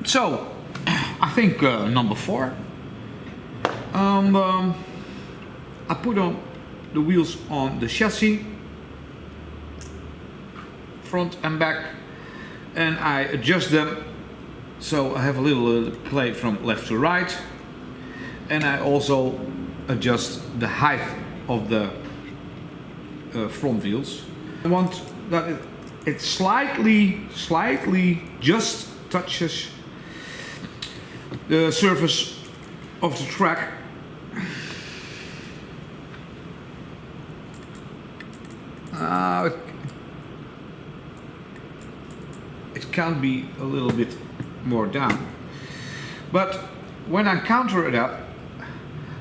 So, I think number 4. I put on the wheels on the chassis, front and back, and I adjust them so I have a little play from left to right, and I also adjust the height of the front wheels. I want that it slightly just touches the surface of the track. It can be a little bit more down, but when I counter that,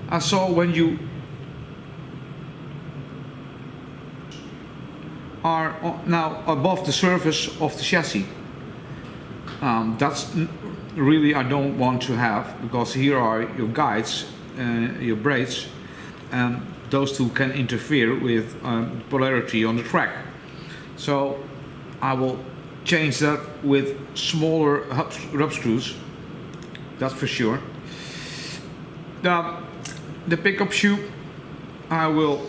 I saw when you are now above the surface of the chassis, that's really I don't want to have, because here are your guides, your brakes, and those two can interfere with polarity on the track. So I will change that with smaller rub screws, that's for sure. Now the pickup shoe, I will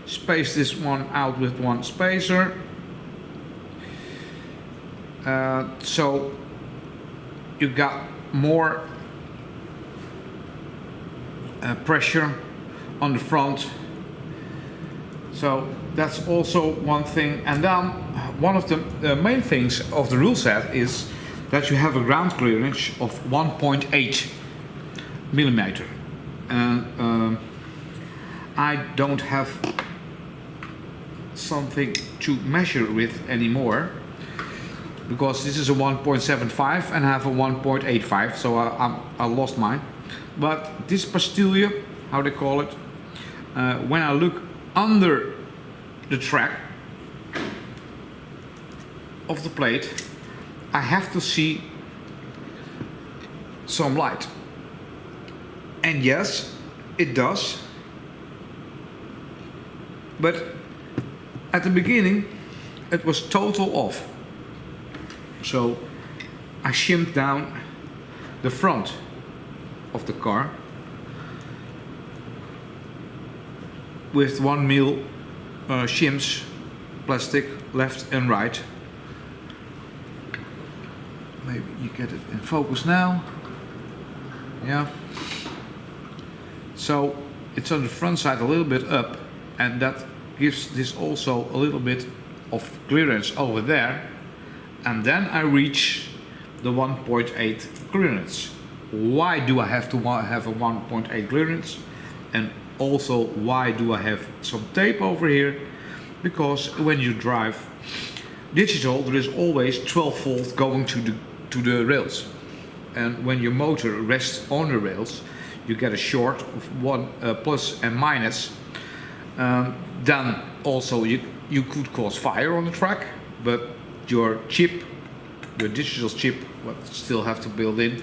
space this one out with one spacer, so you got more pressure on the front. So that's also one thing. And then one of the main things of the rule set is that you have a ground clearance of 1.8 millimeter. And I don't have something to measure with anymore, because this is a 1.75 and I have a 1.85, so I lost mine. But this pastille, how they call it, when I look under the track of the plate, I have to see some light. And yes, it does. But at the beginning, it was total off. So I shimmed down the front of the car with 1 mil shims, plastic, left and right. Maybe you get it in focus now. Yeah. So it's on the front side a little bit up, and that gives this also a little bit of clearance over there. And then I reach the 1.8 clearance. Why do I have to have a 1.8 clearance? And also, why do I have some tape over here? Because when you drive digital, there is always 12 volt going to the rails. And when your motor rests on the rails, you get a short of one plus and minus. Then also you could cause fire on the track, but your chip, your digital chip, what still have to build in,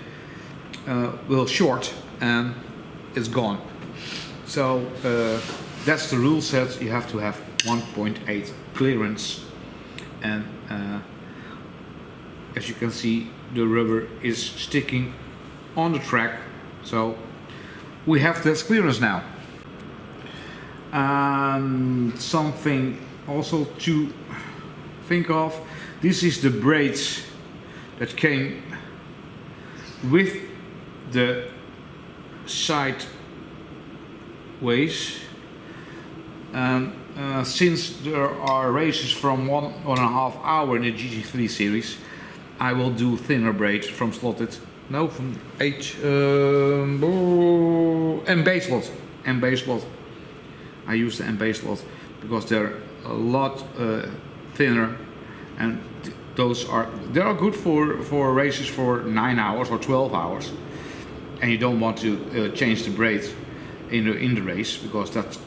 will short and it's gone. So that's the rule set. You have to have 1.8 clearance, and as you can see, the rubber is sticking on the track, so we have this clearance now. Something also to think of, this is the brakes that came with the side ways. Since there are races from 1.5 hours in the Gt3 series, I will do thinner brakes from slotted, no, from MB slot. MB slot. I use the MB slot because they're a lot thinner, and they are good for races for 9 hours or 12 hours, and you don't want to change the brake in the race, because that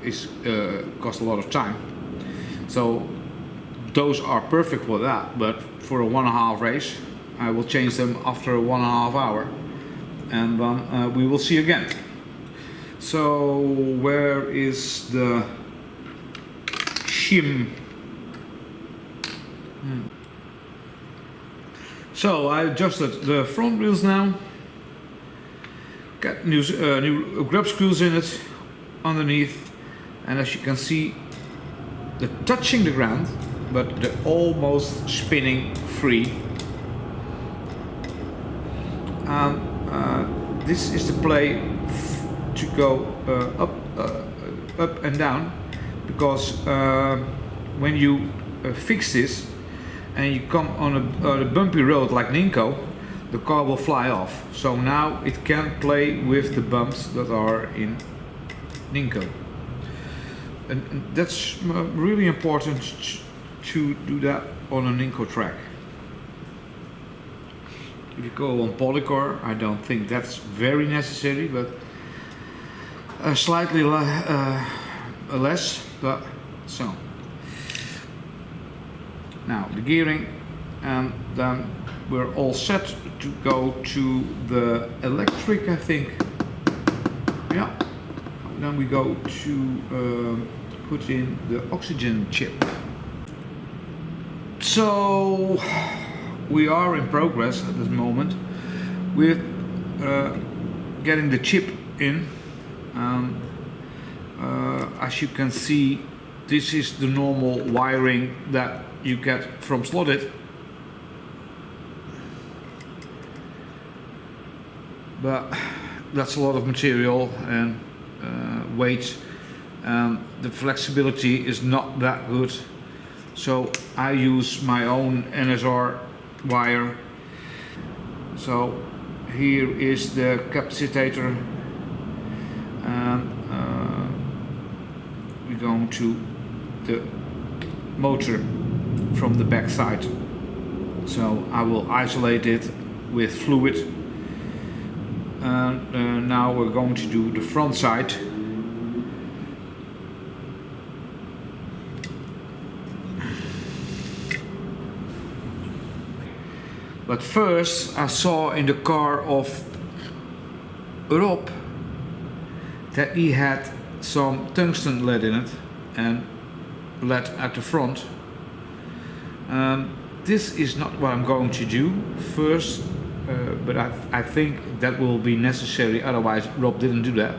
is cost a lot of time. So those are perfect for that, but for a 1.5 race, I will change them after 1.5 hours, and then we will see again. So where is the shim? So I adjusted the front wheels now. Got new grub screws in it underneath, and as you can see, they're touching the ground, but they're almost spinning free. This is the play to go up and down, because when you fix this and you come on a bumpy road like Ninko, the car will fly off. So now it can play with the bumps that are in Ninko. And that's really important to do that on a Ninko track. If you go on Polycar, I don't think that's very necessary, but slightly less, but so. Now the gearing, and then we're all set to go to the electric, I think. Yeah. Then we go to put in the oxygen chip. So we are in progress at this moment with getting the chip in. As you can see, this is the normal wiring that you get from Slotted, but that's a lot of material and weight. The flexibility is not that good, so I use my own NSR wire. So here is the capacitor, and we're going to the motor from the back side. So I will isolate it with fluid, and now we're going to do the front side. But first I saw in the car of Rob that he had some tungsten lead in it and lead at the front. This is not what I'm going to do first, but I think that will be necessary, otherwise Rob didn't do that.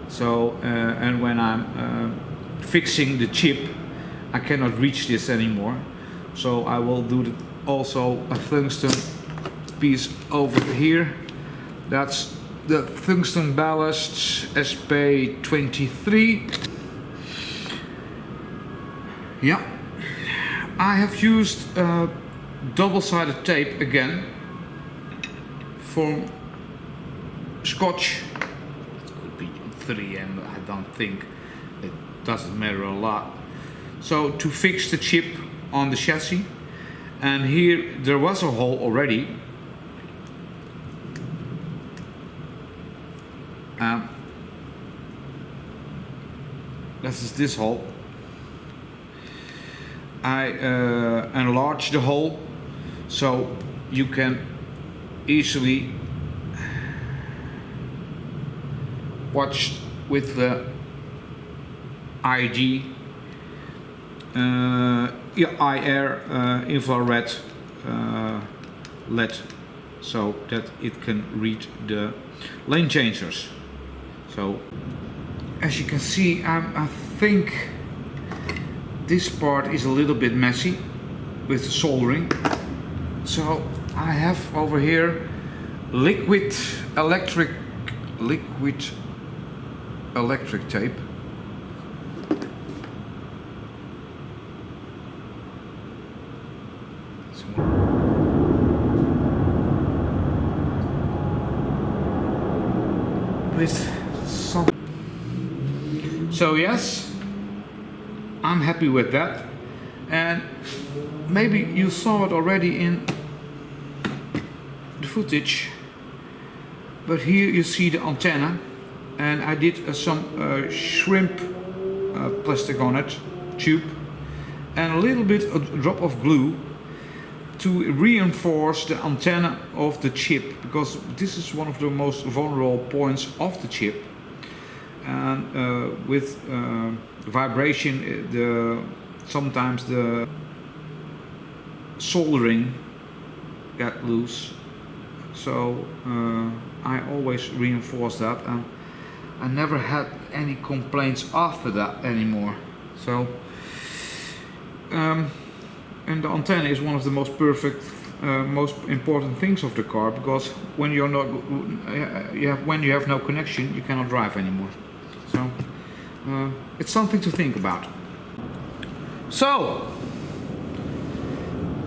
So and when I'm fixing the chip, I cannot reach this anymore, so I will do also a tungsten piece over here. That's the tungsten ballast SP23. Yeah, I have used double-sided tape again from Scotch. It could be 3M, I don't think. It doesn't matter a lot. So to fix the chip on the chassis, and here there was a hole already. This is this hole. I enlarged the hole so you can easily watch with the IG IR infrared LED, so that it can read the lane changers. So as you can see, I think this part is a little bit messy with the soldering. So I have over here liquid electric tape. With some. So yes, I'm happy with that, and maybe you saw it already in the footage, but here you see the antenna, and I did some shrimp plastic on it, tube, and a little bit a drop of glue to reinforce the antenna of the chip, because this is one of the most vulnerable points of the chip. and with vibration, sometimes the soldering get loose. So I always reinforce that, and I never had any complaints after that anymore. So and the antenna is one of the most perfect, most important things of the car, because when you're not, when you have no connection, you cannot drive anymore. So it's something to think about. So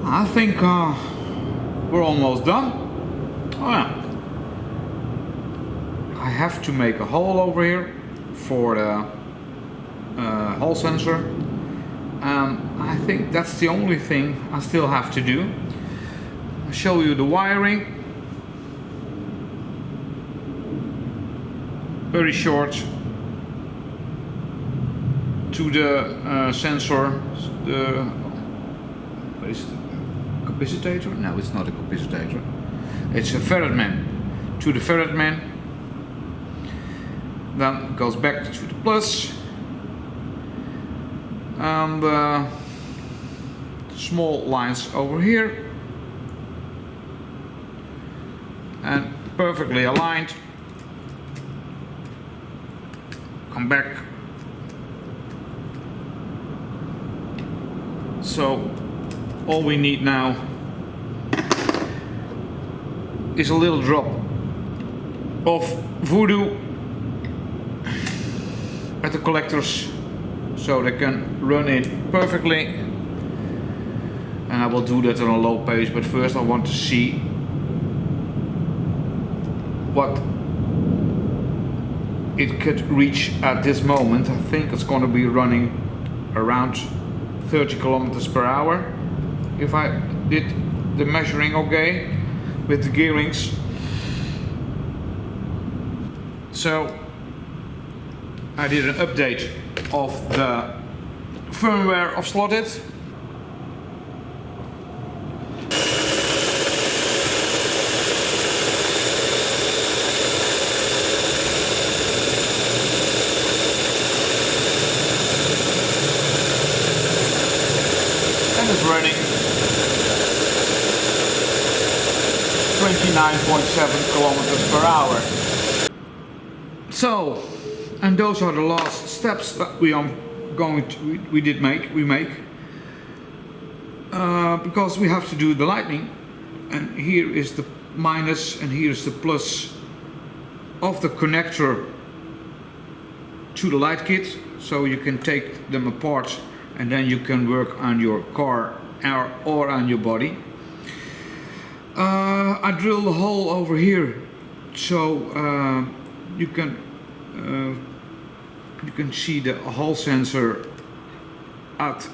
I think we're almost done. Oh yeah. I have to make a hole over here for the hall sensor. I think that's the only thing I still have to do. I'll show you the wiring. Very short to the sensor. What is it? Capacitor? No, it's not a capacitor. It's a ferrite man. To the ferrite man. Then it goes back to the plus. And small lines over here, and perfectly aligned. Come back. So all we need now is a little drop of voodoo at the collectors, so they can run in perfectly. And I will do that on a low pace, but first I want to see what it could reach at this moment. I think it's going to be running around 30 kilometers per hour if I did the measuring okay with the gearings. So I did an update of the firmware of Slotted. And it's running 29.7 kilometers per hour. So, and those are the last steps that we make, because we have to do the lightning, and here is the minus and here is the plus of the connector to the light kit, so you can take them apart and then you can work on your car or on your body. I drilled a hole over here, so you can see the hall sensor at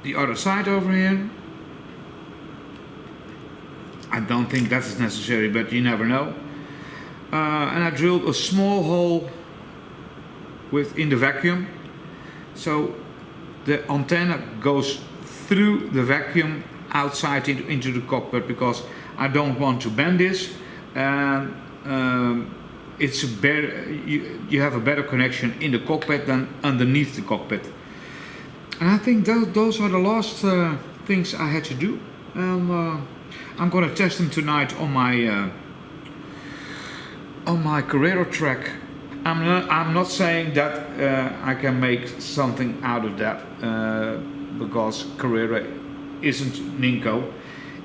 the other side over here. I don't think that is necessary, but you never know. And I drilled a small hole within the vacuum, so the antenna goes through the vacuum outside into the cockpit, because I don't want to bend this, and it's a better, you have a better connection in the cockpit than underneath the cockpit. And I think those are the last things I had to do, and I'm gonna test them tonight on my Carrera track. I'm not saying that I can make something out of that, because Carrera isn't Ninko.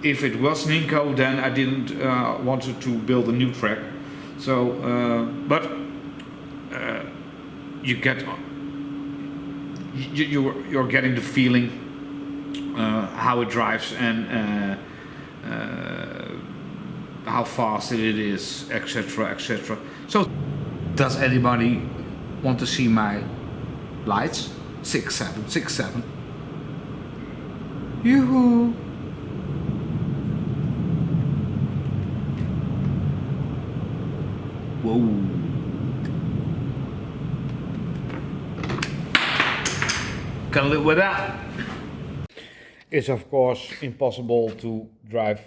If it was Ninko, then I didn't wanted to build a new track. So, but you get you're getting the feeling how it drives and how fast it is, etc., etc. So, does anybody want to see my lights? 6767. Yoo-hoo! Whoa! Can live with that. It's of course impossible to drive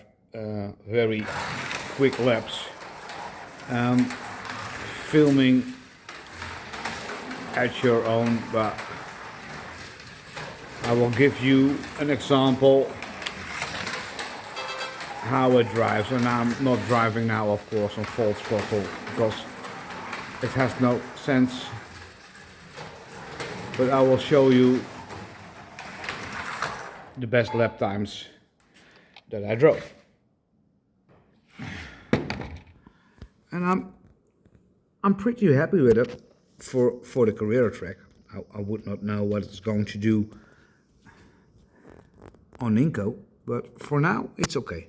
very quick laps. filming at your own, but I will give you an example how it drives. And I'm not driving now, of course, on full throttle because it has no sense, but I will show you the best lap times that I drove. And I'm pretty happy with it for the Carrera track. I would not know what it's going to do on Inco, but for now it's okay.